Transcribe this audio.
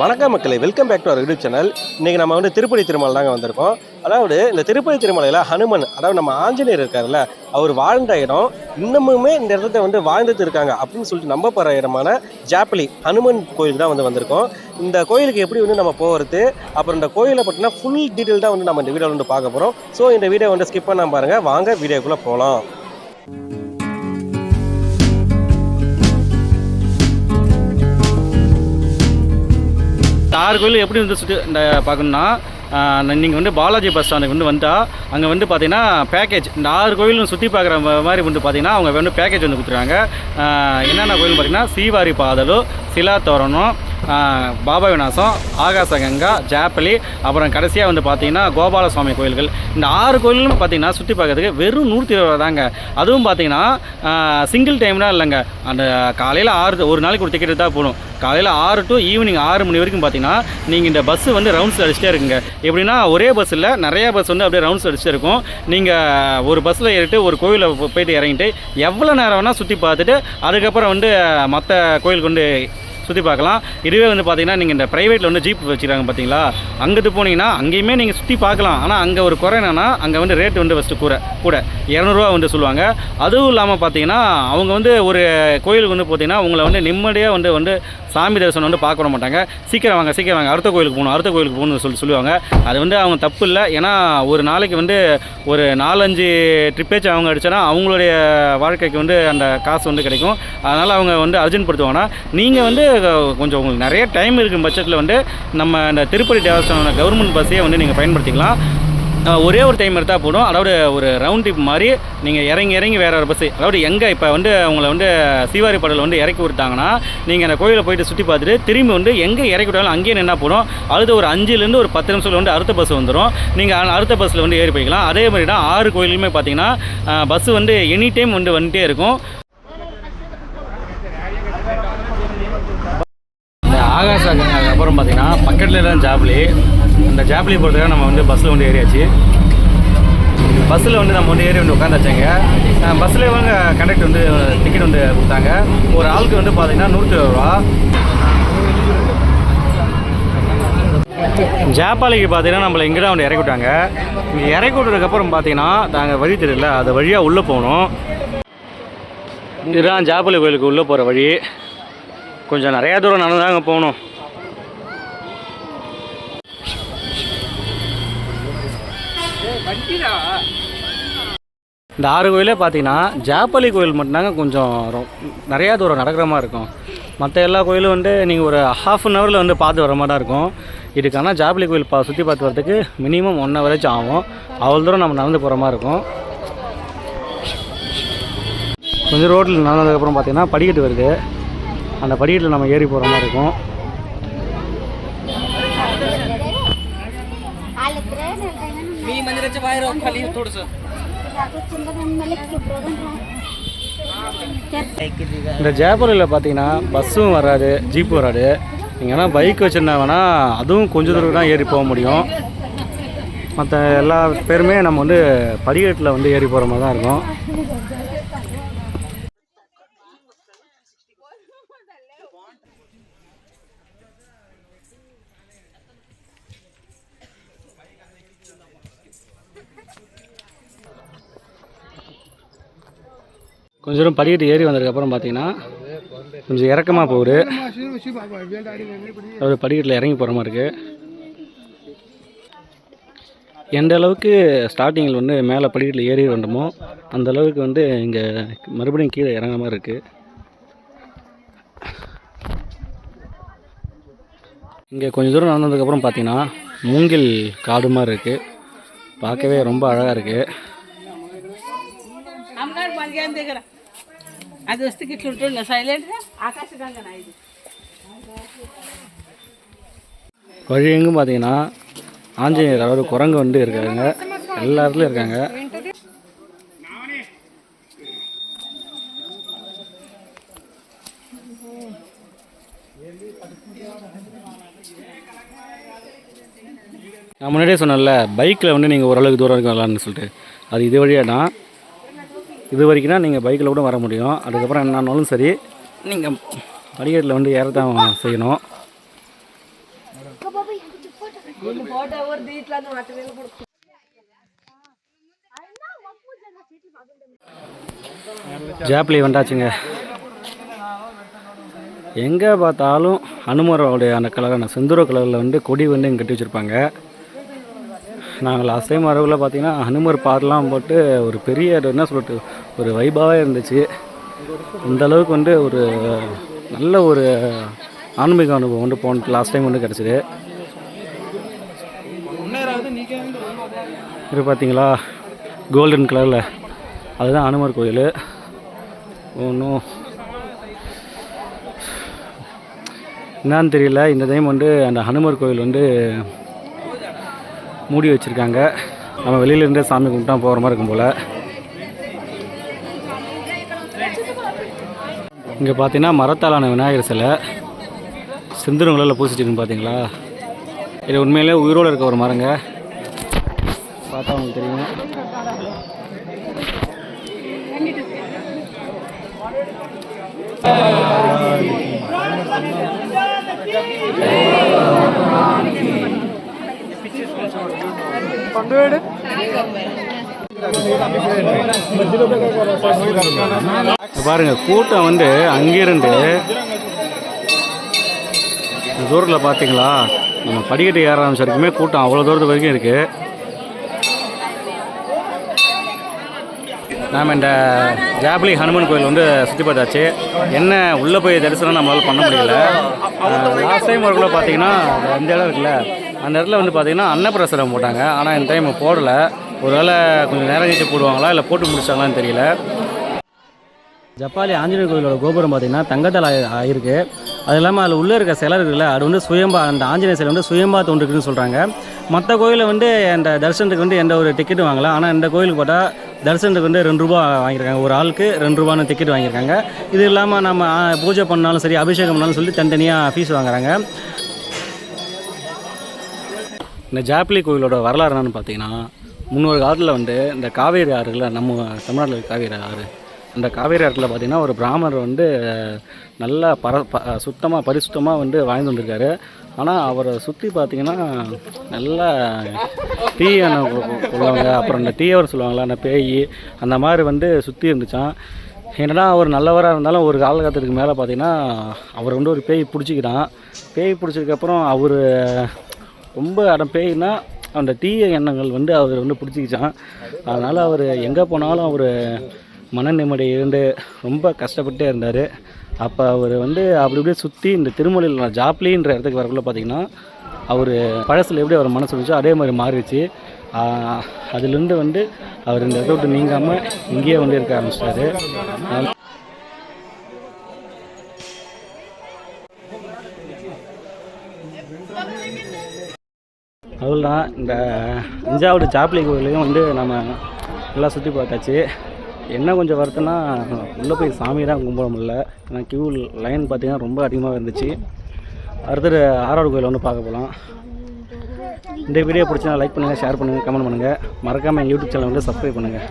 வணக்கம் மக்களே, welcome back to our YouTube channel. இன்றைக்கி நம்ம வந்து திருப்பதி திருமலை தாங்க வந்திருக்கோம். அதாவது இந்த திருப்பதி திருமலையில் ஹனுமன், அதாவது நம்ம ஆஞ்சநேயர் இருக்காருல்ல, அவர் வாழ்ந்த இடம் இன்னமுமே இந்த இடத்த வந்து வாழ்ந்துட்டு இருக்காங்க அப்படின்னு சொல்லிட்டு நம்பப்படுற இடமான ஜாப்பலி ஹனுமன் கோயிலுக்கு தான் வந்திருக்கோம். இந்த கோயிலுக்கு எப்படி வந்து நம்ம போகிறது, அப்புறம் இந்த கோயிலை பார்த்தீங்கன்னா ஃபுல் டீட்டெயில் தான் வந்து நம்ம இந்த வீடியோவில் வந்து பார்க்க போகிறோம். ஸோ இந்த வீடியோ வந்து ஸ்கிப் பண்ணாமல் பாருங்கள், வாங்க வீடியோக்குள்ளே போகலாம். ஆறு கோயில் எப்படி வந்து சுற்றி இந்த பார்க்கணுன்னா, நீங்கள் வந்து பாலாஜி பஸ் ஸ்டாண்டுக்கு வந்து வந்தால் அங்கே வந்து பார்த்தீங்கன்னா பேக்கேஜ் இந்த 6 கோயிலும் சுற்றி பார்க்குற மாதிரி வந்து பார்த்தீங்கன்னா அவங்க வந்து பேக்கேஜ் வந்து கொடுத்துருக்காங்க. என்னென்ன கோயில்னு பார்த்தீங்கன்னா சீவாரி பாதலு, சிலா தோரணம், பாபா விநாசம், ஆகாசகங்கா, ஜாப்பலி, அப்புறம் கடைசியாக வந்து பார்த்தீங்கன்னா கோபாலசுவாமி கோயில்கள். இந்த 6 கோயிலும் பார்த்தீங்கன்னா சுற்றி பார்க்கறதுக்கு வெறும் 120 தாங்க. அதுவும் பார்த்தீங்கன்னா சிங்கிள் டைம்லாம் இல்லைங்க. அந்த காலையில் 6 ஒரு நாளைக்கு ஒரு டிக்கெட் தான் போகணும். காலையில் 6 டு ஈவினிங் 6 மணி வரைக்கும் பார்த்தீங்கன்னா நீங்கள் இந்த பஸ்ஸு வந்து ரவுண்ட்ஸ் அடிச்சுட்டே இருக்குங்க. எப்படின்னா ஒரே பஸ்ஸில் நிறையா பஸ் வந்து அப்படியே ரவுண்ட்ஸ் அடிச்சுட்டே இருக்கும். நீங்கள் ஒரு பஸ்ஸில் ஏறிட்டு ஒரு கோயிலில் போய்ட்டு இறங்கிட்டு எவ்வளோ நேரம் வேணால் சுற்றி பார்த்துட்டு அதுக்கப்புறம் வந்து மற்ற கோயிலுக்கு வந்து சுற்றி பார்க்கலாம். இதுவே வந்து பார்த்தீங்கன்னா நீங்கள் இந்த ப்ரைவேட்டில் வந்து ஜீப் வச்சுருக்காங்க பார்த்தீங்களா, அங்கிட்டு போனீங்கன்னா அங்கேயுமே நீங்கள் சுற்றி பார்க்கலாம். ஆனால் அங்கே ஒரு குறை என்னென்னா அங்கே வந்து ரேட்டு வந்து ஃபஸ்ட்டு கூட 200 ரூபா வந்து சொல்லுவாங்க. அதுவும் இல்லாமல் பார்த்தீங்கன்னா அவங்க வந்து ஒரு கோயிலுக்கு வந்து பார்த்தீங்கன்னா உங்களை வந்து நிம்மதியாக வந்து சாமி தரிசனம் வந்து பார்க்க மாட்டாங்க. சீக்கிரம் வாங்க அடுத்த கோயிலுக்கு போகணும்னு சொல்லுவாங்க. அது வந்து அவங்க தப்பு இல்லை. ஏன்னா ஒரு நாளைக்கு வந்து ஒரு 4-5 ட்ரிப்பேச்சு அவங்க அடித்தோன்னா அவங்களுடைய வாழ்க்கைக்கு வந்து அந்த காசு வந்து கிடைக்கும். அதனால் அவங்க வந்து அர்ஜென்ட் படுத்துவாங்கன்னா நீங்கள் வந்து கொஞ்சம் உங்களுக்கு நிறைய டைம் இருக்கும் பட்சத்தில் வந்து நம்ம இந்த திருப்பதி தேவஸ்தான கவர்மெண்ட் பஸ்ஸையே வந்து நீங்கள் பயன்படுத்திக்கலாம். ஒரே ஒரு டைம் எடுத்தால் போடும். அதாவது ஒரு ரவுண்ட் ட்ரிப் மாதிரி நீங்கள் இறங்கி வேறு ஒரு பஸ்ஸு, அதாவது எங்கே இப்போ வந்து உங்களை வந்து சீவாரி படலில் வந்து இறக்கி விட்டாங்கன்னா நீங்கள் அந்த கோயிலை போயிட்டு சுற்றி பார்த்துட்டு திரும்பி வந்து எங்கே இறக்கி விட்டாலும் அங்கேயே நின்னா போடும். அடுத்து ஒரு 5லேருந்து ஒரு 10 நிமிஷத்தில் வந்து அடுத்த பஸ் வந்துடும். நீங்கள் அடுத்த பஸ்ஸில் வந்து ஏறி போய்க்கலாம். அதே மாதிரி தான் 6 கோயிலுமே பார்த்தீங்கன்னா பஸ்ஸு வந்து எனி டைம் வந்து வந்துகிட்டே இருக்கும். ஆகாசகங்காக்கு அப்புறம் பார்த்தீங்கன்னா பக்கத்தில் தான் ஜாப்லி. அந்த ஜாப்லி போகிறதுக்காக நம்ம வந்து பஸ்ஸில் வந்து ஏறியாச்சு. பஸ்ஸில் வந்து நம்ம வந்து ஏறி வந்து உட்காந்தாச்சுங்க. பஸ்ஸில் வந்து கண்டக்டர் வந்து டிக்கெட் வந்து கொடுத்தாங்க. ஒரு ஆளுக்கு வந்து பார்த்தீங்கன்னா 120 ரூபா. ஜாப்பாலிக்கு பார்த்தீங்கன்னா நம்மளை இங்கே தான் வந்து இறக்கி விட்டாங்க. இங்கே இறக்கி விட்டதுக்கப்புறம் பார்த்தீங்கன்னா நாங்கள் வழி தெரியல, அது வழியாக உள்ளே போகணும். இதுதான் ஜாப்பாலி கோயிலுக்கு உள்ளே போகிற வழி. கொஞ்சம் நிறையா தூரம் நடந்தாங்க போகணும். இந்த 6 கோயிலே பார்த்தீங்கன்னா ஜாப்பலி கோயில் மட்டும்தாங்க கொஞ்சம் நிறையா தூரம் நடக்கிற மாதிரி இருக்கும். மற்ற எல்லா கோயிலும் வந்து நீங்கள் ஒரு ½ அன் ஹவரில் வந்து பார்த்து வர மாதிரி தான் இருக்கும். இதுக்கான ஜாப்பலி கோயில் சுற்றி பார்த்து வரதுக்கு மினிமம் 1 ஹவர் ஆகும். அவ்வளோ தூரம் நம்ம நடந்து போகிற மாதிரி இருக்கும். கொஞ்சம் ரோட்டில் நடந்ததுக்கப்புறம் பார்த்தீங்கன்னா படிக்கட்டு வருது. அந்த படிக்கட்டில் நம்ம ஏறி போகிற மாதிரி இருக்கும். இந்த ஜாப்பலில் பார்த்தீங்கன்னா பஸ்ஸும் வராது, ஜீப்பும் வராது. நீங்கள் வேணால் பைக் வச்சுருந்தா வேணால் அதுவும் கொஞ்சம் தூரம் தான் ஏறி போக முடியும். மற்ற எல்லா பேருமே நம்ம வந்து படிக்கட்டில் வந்து ஏறி போகிற மாதிரி தான் இருக்கும். கொஞ்சம் தூரம் படிக்கட்டு ஏறி வந்ததுக்கப்புறம் பார்த்தீங்கன்னா கொஞ்சம் இறக்கமாக போகுது. அதாவது படிக்கட்டில் இறங்கி போகிற மாதிரி இருக்குது. எந்த அளவுக்கு ஸ்டார்டிங்கில் வந்து மேலே படிக்கட்டில் ஏறி வந்தோமோ அந்த அளவுக்கு வந்து இங்கே மறுபடியும் கீழே இறங்குற மாதிரி இருக்குது. இங்கே கொஞ்சம் தூரம் நடந்ததுக்கப்புறம் பார்த்தீங்கன்னா மூங்கில் காடு மாதிரி இருக்குது. பார்க்கவே ரொம்ப அழகாக இருக்குது. வழி எங்கும் பார்த்தீங்கன்னா ஆஞ்சநேயர், அதாவது குரங்கு வந்து இருக்காங்க, எல்லா இடத்துலையும் இருக்காங்க. நான் முன்னாடியே சொன்னேன்ல, பைக்கில் வந்து நீங்கள் ஓரளவுக்கு தூரம் இருக்க வரலான்னு சொல்லிட்டு, அது இது வழியாக தான். இது வரைக்கும்னா நீங்கள் பைக்கில் கூட வர முடியும். அதுக்கப்புறம் என்னானாலும் சரி நீங்கள் படிக்கட்டில் வந்து ஏறத்தான் செய்யணும். ஜாப்லி வந்தாச்சுங்க. எங்கே பார்த்தாலும் ஹனுமரோடைய அந்த கலரான செந்தூர கலரில் வந்து கொடி வந்து இங்கே கட்டி வச்சுருப்பாங்க. நாங்கள் லாஸ்ட் டைம் வரவுல பார்த்தீங்கன்னா ஹனுமர் பாடலாம் போட்டு ஒரு பெரிய என்ன சொல்லிட்டு ஒரு வைபாவே இருந்துச்சு. இந்த அளவுக்கு வந்து ஒரு நல்ல ஒரு ஆன்மீக அனுபவம் வந்து போன லாஸ்ட் டைம் வந்து கிடச்சிது. இது பார்த்தீங்களா கோல்டன் கலரில், அதுதான் ஹனுமர் கோயில். ஒன்றும் என்னான்னு தெரியல, இந்த டைம் வந்து அந்த ஹனுமர் கோயில் வந்து மூடி வச்சுருக்காங்க. நம்ம வெளியிலேருந்தே சாமி கும்பிட்டா போகிற மாதிரி இருக்கும் போல். இங்கே பார்த்தீங்கன்னா மரத்தாலான விநாயகர் சிலை செந்தூரங்களில் பூசிச்சிருக்கு பார்த்தீங்களா. இது உண்மையிலே உயிரோடு இருக்க ஒரு மரங்க, பார்த்தா உங்களுக்கு தெரியும். பாருங்க கூட்டம் வந்து அங்கிருந்து தூரத்தில் பார்த்தீங்களா, நம்ம படிக்கட்டு ஏற ஆரம்பிச்ச வரைக்குமே கூட்டம் அவ்வளோ தூரத்து வரைக்கும் இருக்குது. நாம் இந்த ஜாப்லி ஹனுமன் கோயில் வந்து சுற்றி பார்த்தாச்சு. என்ன உள்ளே போய் தரிசனம் நம்மளால் பண்ண முடியல. லாஸ்ட் டைம் வரக்குள்ள பார்த்தீங்கன்னா இந்த இடம் இருக்குல்ல, அந்த இடத்துல வந்து பார்த்தீங்கன்னா அன்னப்பிரசாதம் போட்டாங்க. ஆனால் இந்த டைம் போடலை. ஒரு வேளை கொஞ்சம் நேரம் கழிச்சு போடுவாங்களா இல்லை போட்டு முடிச்சாங்களான்னு தெரியல. ஜப்பாலி ஆஞ்சநேயர் கோயிலோட கோபுரம் பார்த்திங்கன்னா தங்கத்தால் ஆகிருக்கு. அது இல்லாமல் அதில் உள்ளே இருக்க சிலை இருக்குல்ல, அது வந்து சுயம்பா, அந்த ஆஞ்சநேயர் சிலை வந்து சுயம்பா தோன்றுக்குன்னு சொல்கிறாங்க. மற்ற கோயிலில் வந்து அந்த தரிசனத்துக்கு வந்து எந்த ஒரு டிக்கெட்டும் வாங்கலாம். ஆனால் இந்த கோயிலுக்கு பார்த்தா தரிசனத்துக்கு வந்து 2 ரூபா வாங்கியிருக்காங்க. ஒரு ஆளுக்கு 2 ரூபான்னு டிக்கெட் வாங்கியிருக்காங்க. இது இல்லாமல் நம்ம பூஜை பண்ணாலும் சரி, அபிஷேகம் பண்ணாலும் சொல்லி தனித்தனியாக ஃபீஸ் வாங்குறாங்க. இந்த ஜாப்லி கோயிலோட வரலாறு என்னன்னு பார்த்தீங்கன்னா, முன்னொரு காலத்தில் வந்து இந்த காவேரி ஆறுல, நம்ம தமிழ்நாட்டில் காவேரி ஆறு, அந்த காவேரி ஆற்றில் பார்த்திங்கன்னா ஒரு பிராமணர் வந்து நல்லா சுத்தமாக பரிசுத்தமாக வந்து வாழ்ந்து வந்திருக்காரு. ஆனால் அவரை சுற்றி பார்த்திங்கன்னா நல்லா தீயான சொல்லுவாங்க, அப்புறம் இந்த தீயவர் சொல்லுவாங்களா, அந்த பேய், அந்த மாதிரி வந்து சுற்றி இருந்துச்சான். என்னடா அவர் நல்லவராக இருந்தாலும் ஒரு காலகட்டத்துக்கு மேலே பார்த்திங்கன்னா அவர் வந்து ஒரு பேய் பிடிச்சிக்கிறான். பேய் பிடிச்சதுக்கப்புறம் அவர் ரொம்ப பேய்னா அந்த தீய எண்ணங்கள் வந்து அவர் வந்து பிடிச்சிக்கிச்சான். அதனால் அவர் எங்கே போனாலும் அவர் மன நிம்மதி இருந்து ரொம்ப கஷ்டப்பட்டே இருந்தார். அப்போ அவர் வந்து அப்படி இப்படியே சுற்றி இந்த திருமலையில் ஜாப்லின்ற இடத்துக்கு வரக்குள்ள பார்த்திங்கன்னா அவர் பழசில் எப்படி அவர் மனசு இருந்துச்சோ அதே மாதிரி மாறிடுச்சு. அதுலேருந்து வந்து அவர் இந்த இடத்த விட்டு நீங்காமல் இங்கேயே வந்து இருக்க ஆரம்பிச்சிட்டாரு. அதுதான் இந்த 5வது ஜாப்லி கோயிலையும் வந்து நம்ம நல்லா சுற்றி பார்த்தாச்சு. என்ன கொஞ்சம் வருத்தம்னா உள்ளே போய் சாமி தான் கும்பிட முடியல. ஏன்னா கியூ லைன் பார்த்திங்கன்னா ரொம்ப அதிகமாக இருந்துச்சு. அடுத்தது 6வது கோயில் வந்து பார்க்க போகலாம். இந்த வீடியோ பிடிச்சா லைக் பண்ணுங்கள், ஷேர் பண்ணுங்கள், கமெண்ட் பண்ணுங்கள். மறக்காமல் எங்கள் யூடியூப் சேனல் வந்து சப்ஸ்கிரைப் பண்ணுங்கள்.